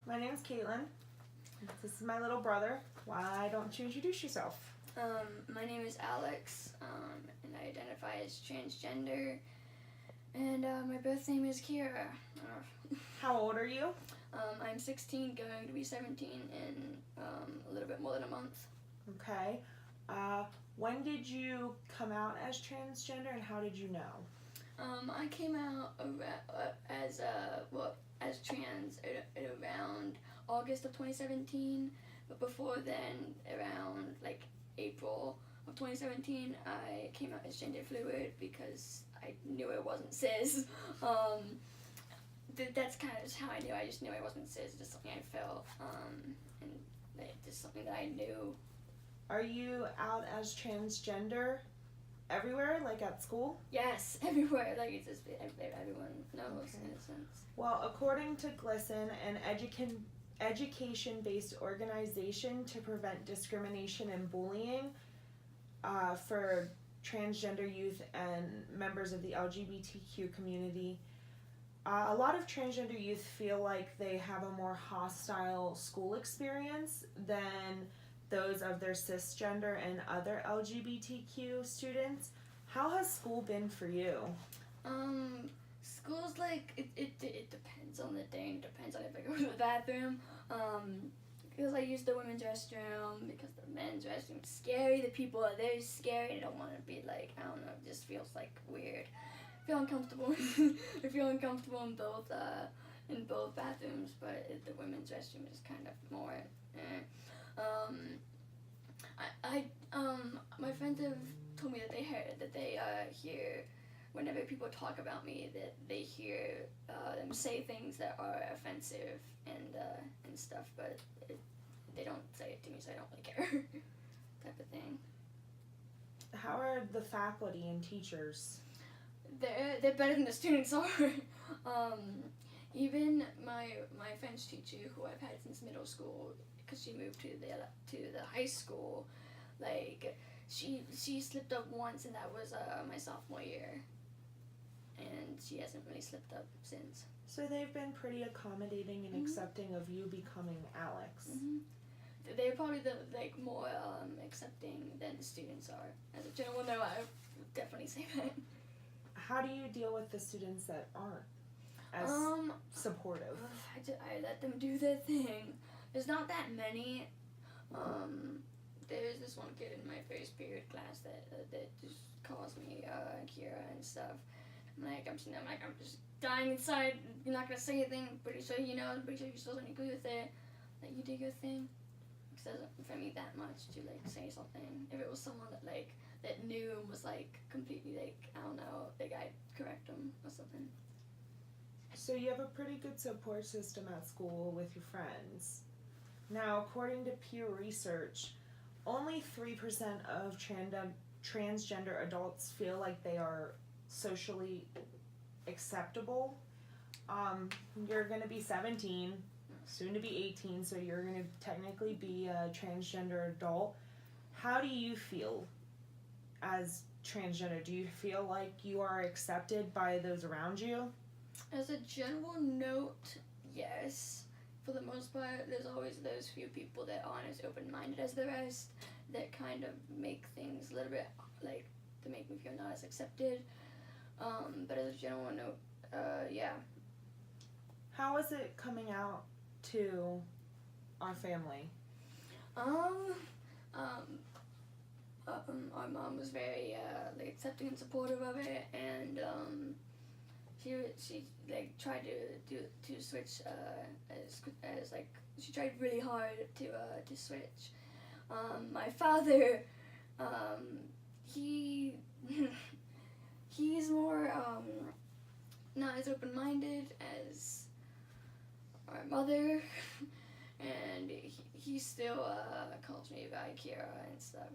My name's Caitlin. This is my little brother. Why don't you introduce yourself? My name is Alex, and I identify as transgender, and my birth name is Kyra. How old are you? I'm 16, going to be 17 in a little bit more than a month. Okay. When did you come out as transgender, and how did you know? I came out as trans around August of 2017, but before then, around like April of 2017, I came out as gender fluid because I knew I wasn't cis. That's kind of just how I knew. I just knew I wasn't cis. Just something I felt, and just something that I knew. Are you out as transgender everywhere, like at school? Yes, everywhere. Like it's just everyone knows in a sense. Well, according to GLSEN, an education-based organization to prevent discrimination and bullying for transgender youth and members of the LGBTQ community, a lot of transgender youth feel like they have a more hostile school experience than those of their cisgender and other LGBTQ students. How has school been for you? School's like, it depends on the day, depends on if I go to the bathroom, because I use the women's restroom, because the men's restroom is scary, the people are there scary, I don't want to be like, I don't know, it just feels like weird. I feel uncomfortable, I feel uncomfortable in both bathrooms, but the women's restroom is kind of more, my friends have told me that they hear whenever people talk about me, that they hear them say things that are offensive and stuff, but they don't say it to me, so I don't really care, type of thing. How are the faculty and teachers? They're better than the students are. Even my French teacher, who I've had since middle school, because she moved to the high school, like she slipped up once, and that was my sophomore year, and she hasn't really slipped up since. So they've been pretty accommodating and accepting of you becoming Alex. They're probably more accepting than the students are. As a general note, I would definitely say that. How do you deal with the students that aren't as supportive? I let them do their thing. There's not that many. There's this one kid in my first period class that just calls me Kyra and stuff. I'm just dying inside. You're not gonna say anything. Pretty sure you know. Pretty sure you still don't agree with it. Like, you do your thing. It doesn't for me that much to like say something. If it was someone that knew and was like completely I don't know, I'd correct them or something. So you have a pretty good support system at school with your friends. Now, according to Pew Research, only 3% of transgender adults feel like they are socially acceptable. You're going to be 17, soon to be 18, so you're going to technically be a transgender adult. How do you feel as transgender? Do you feel like you are accepted by those around you? As a general note, yes. For the most part, there's always those few people that aren't as open-minded as the rest that kind of make things a little bit, to make me feel not as accepted. But as a general note, yeah. How is it coming out to our family? Our mom was very, accepting and supportive of it, and, she tried to switch as she tried really hard to switch. My father, he's more not as open-minded as our mother, and he still calls me by Kyra and stuff,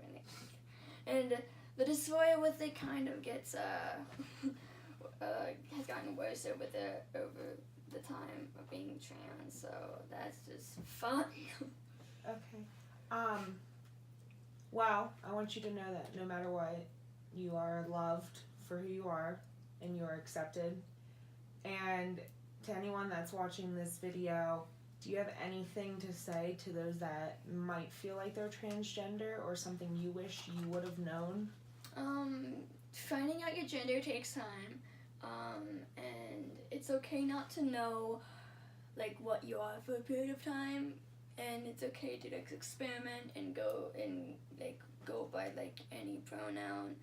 and the dysphoria with it kind of gets has gotten worse over the time of being trans, so that's just fun. Okay. Well, I want you to know that no matter what, you are loved for who you are, and you are accepted. And to anyone that's watching this video, Do you have anything to say to those that might feel like they're transgender, or something you wish you would have known? Finding out your gender takes time, and it's okay not to know, like, what you are for a period of time, and it's okay to, like, experiment and go by, like, any pronoun.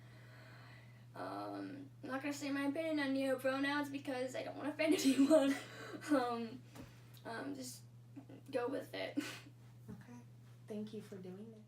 I'm not gonna say my opinion on your pronouns because I don't want to offend anyone. Just go with it. Okay. Thank you for doing this.